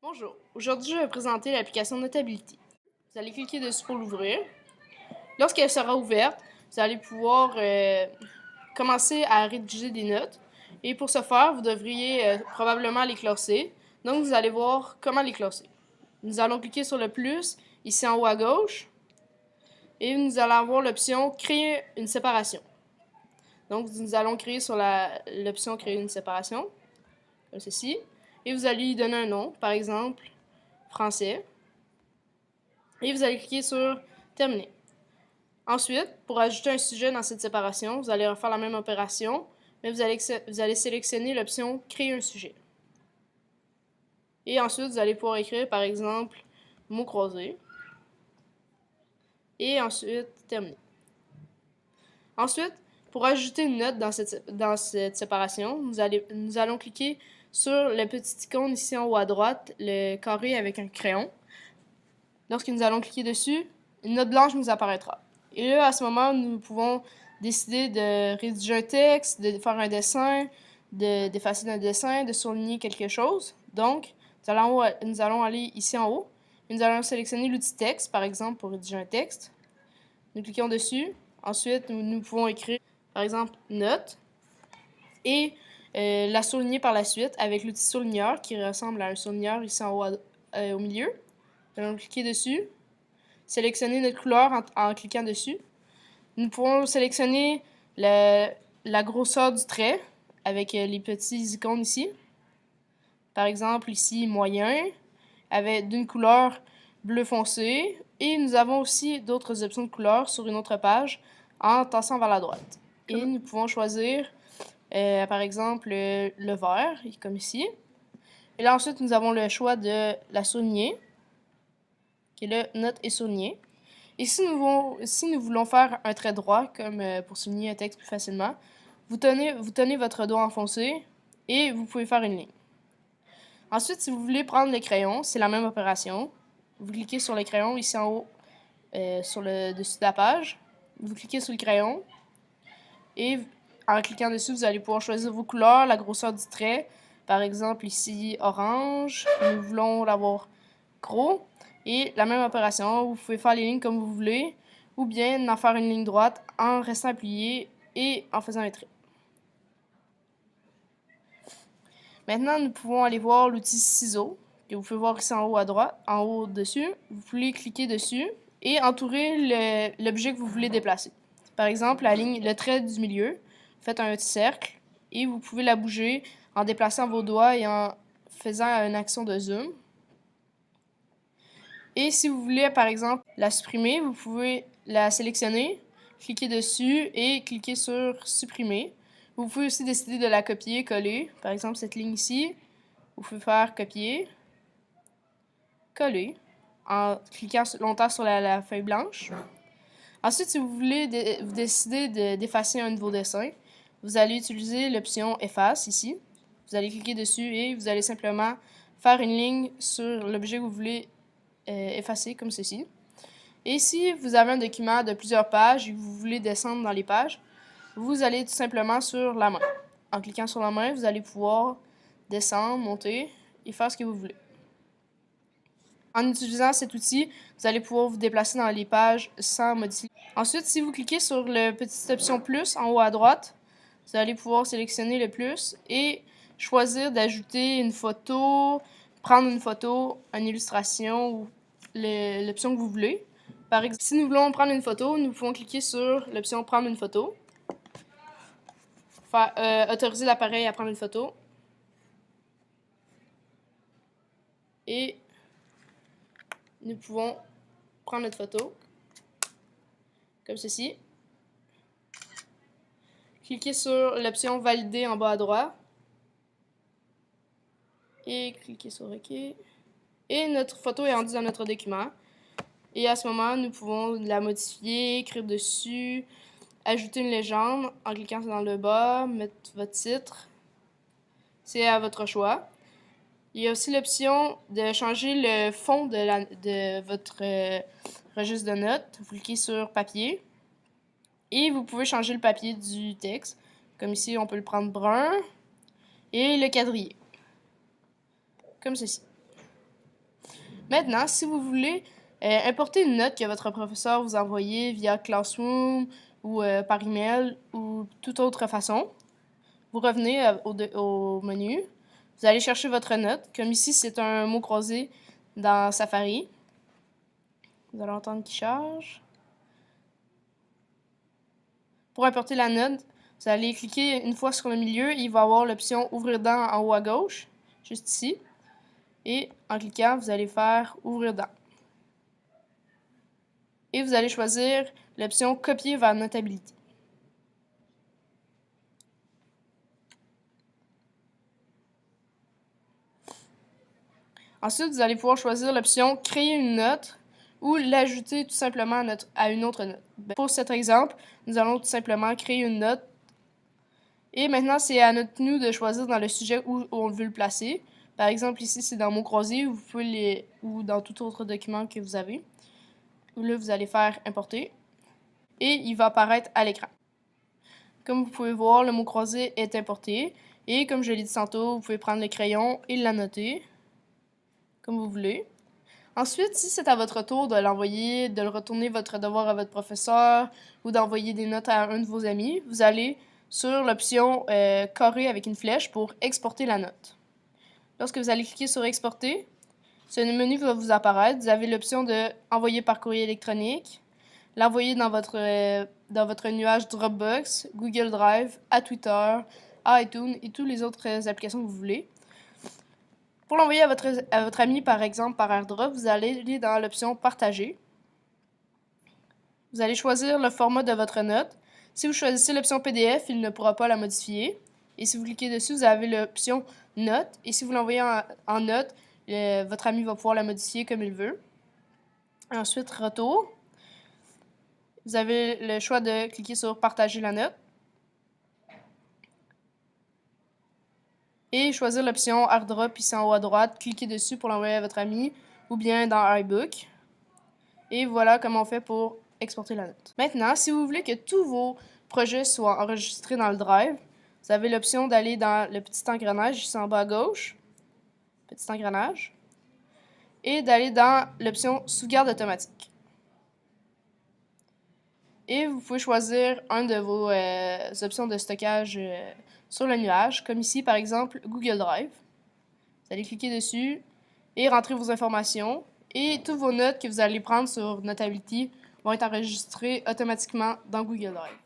Bonjour, aujourd'hui je vais présenter l'application Notability. Vous allez cliquer dessus pour l'ouvrir. Lorsqu'elle sera ouverte, vous allez pouvoir commencer à rédiger des notes. Et pour ce faire, vous devriez probablement les classer. Donc vous allez voir comment les classer. Nous allons cliquer sur le plus ici en haut à gauche. Et nous allons avoir l'option Créer une séparation. Donc nous allons créer sur l'option Créer une séparation, comme ceci. Et vous allez lui donner un nom, par exemple Français. Et vous allez cliquer sur Terminer. Ensuite, pour ajouter un sujet dans cette séparation, vous allez refaire la même opération, mais vous allez sélectionner l'option Créer un sujet. Et ensuite, vous allez pouvoir écrire, par exemple, mots croisés. Et ensuite, Terminer. Ensuite, pour ajouter une note dans cette séparation, nous allons cliquer sur le petit icône ici en haut à droite, le carré avec un crayon. Lorsque nous allons cliquer dessus, une note blanche nous apparaîtra. Et là, à ce moment, nous pouvons décider de rédiger un texte, de faire un dessin, d'effacer un dessin, de souligner quelque chose. Donc, nous allons aller ici en haut et nous allons sélectionner l'outil texte, par exemple, pour rédiger un texte. Nous cliquons dessus. Ensuite, nous pouvons écrire, par exemple, note et la souligner par la suite avec l'outil souligneur qui ressemble à un souligneur ici en haut au milieu. Nous allons cliquer dessus, sélectionner notre couleur en cliquant dessus. Nous pourrons sélectionner la grosseur du trait avec les petits icônes ici. Par exemple, ici, moyen, avec d'une couleur bleu foncé. Et nous avons aussi d'autres options de couleurs sur une autre page en tassant vers la droite. Et nous pouvons choisir, par exemple, le vert, comme ici. Et là, ensuite, nous avons le choix de la souligner, qui est le note et souligner. Et si nous voulons faire un trait droit, comme pour souligner un texte plus facilement, vous tenez votre doigt enfoncé et vous pouvez faire une ligne. Ensuite, si vous voulez prendre le crayon, c'est la même opération. Vous cliquez sur le crayon ici en haut, sur le dessus de la page. Vous cliquez sur le crayon et en cliquant dessus, vous allez pouvoir choisir vos couleurs, la grosseur du trait. Par exemple, ici, orange. Nous voulons l'avoir gros. Et la même opération, vous pouvez faire les lignes comme vous voulez, ou bien en faire une ligne droite en restant appuyé et en faisant un trait. Maintenant, nous pouvons aller voir l'outil ciseaux, que vous pouvez voir ici en haut à droite, en haut dessus. Vous pouvez cliquer dessus et entourer l'objet que vous voulez déplacer. Par exemple, le trait du milieu, faites un petit cercle et vous pouvez la bouger en déplaçant vos doigts et en faisant une action de zoom. Et si vous voulez, par exemple, la supprimer, vous pouvez la sélectionner, cliquer dessus et cliquer sur Supprimer. Vous pouvez aussi décider de la copier, coller. Par exemple, cette ligne ici, vous pouvez faire Copier, Coller, en cliquant longtemps sur la feuille blanche. Ensuite, si vous voulez vous décider d'effacer un de vos dessins, vous allez utiliser l'option Efface ici. Vous allez cliquer dessus et vous allez simplement faire une ligne sur l'objet que vous voulez effacer, comme ceci. Et si vous avez un document de plusieurs pages et que vous voulez descendre dans les pages, vous allez tout simplement sur la main. En cliquant sur la main, vous allez pouvoir descendre, monter et faire ce que vous voulez. En utilisant cet outil, vous allez pouvoir vous déplacer dans les pages sans modifier. Ensuite, si vous cliquez sur la petite option plus en haut à droite, vous allez pouvoir sélectionner le plus et choisir d'ajouter une photo, prendre une photo, une illustration ou l'option que vous voulez. Par exemple, si nous voulons prendre une photo, nous pouvons cliquer sur l'option Prendre une photo, autoriser l'appareil à prendre une photo et nous pouvons prendre notre photo comme ceci. Cliquez sur l'option Valider en bas à droite et cliquez sur OK. Et notre photo est rendue dans notre document. Et à ce moment, nous pouvons la modifier, écrire dessus, ajouter une légende en cliquant dans le bas, mettre votre titre. C'est à votre choix. Il y a aussi l'option de changer le fond de votre registre de notes. Vous cliquez sur Papier. Et vous pouvez changer le papier du texte. Comme ici, on peut le prendre brun. Et le quadriller. Comme ceci. Maintenant, si vous voulez importer une note que votre professeur vous a envoyée via Classroom ou par email ou toute autre façon, vous revenez au menu, vous allez chercher votre note, comme ici c'est un mot croisé dans Safari. Vous allez entendre qu'il charge. Pour importer la note, vous allez cliquer une fois sur le milieu, il va y avoir l'option Ouvrir dans en haut à gauche, juste ici. Et en cliquant, vous allez faire Ouvrir dans. Et vous allez choisir l'option Copier vers Notability. Ensuite, vous allez pouvoir choisir l'option Créer une note ou l'ajouter tout simplement à une autre note. Pour cet exemple, nous allons tout simplement créer une note. Et maintenant, c'est à nous de choisir dans le sujet où on veut le placer. Par exemple, ici, c'est dans mots croisés ou dans tout autre document que vous avez. Là, vous allez faire Importer. Et il va apparaître à l'écran. Comme vous pouvez voir, le mot croisé est importé. Et comme je l'ai dit tantôt, vous pouvez prendre le crayon et l'annoter, comme vous voulez. Ensuite, si c'est à votre tour de l'envoyer, de le retourner votre devoir à votre professeur ou d'envoyer des notes à un de vos amis, vous allez sur l'option carré avec une flèche pour exporter la note. Lorsque vous allez cliquer sur Exporter, ce menu va vous apparaître. Vous avez l'option de envoyer par courrier électronique, l'envoyer dans votre nuage Dropbox, Google Drive, à Twitter, à iTunes et toutes les autres applications que vous voulez. Pour l'envoyer à votre ami, par exemple, par AirDrop, vous allez aller dans l'option Partager. Vous allez choisir le format de votre note. Si vous choisissez l'option PDF, il ne pourra pas la modifier. Et si vous cliquez dessus, vous avez l'option Note. Et si vous l'envoyez en note, votre ami va pouvoir la modifier comme il veut. Ensuite, Retour. Vous avez le choix de cliquer sur Partager la note. Et choisir l'option AirDrop ici en haut à droite. Cliquez dessus pour l'envoyer à votre ami ou bien dans iBook. Et voilà comment on fait pour exporter la note. Maintenant, si vous voulez que tous vos projets soient enregistrés dans le Drive, vous avez l'option d'aller dans le petit engrenage ici en bas à gauche, petit engrenage, et d'aller dans l'option Sauvegarde automatique. Et vous pouvez choisir un de vos options de stockage sur le nuage, comme ici par exemple Google Drive. Vous allez cliquer dessus et rentrer vos informations. Et toutes vos notes que vous allez prendre sur Notability vont être enregistrées automatiquement dans Google Drive.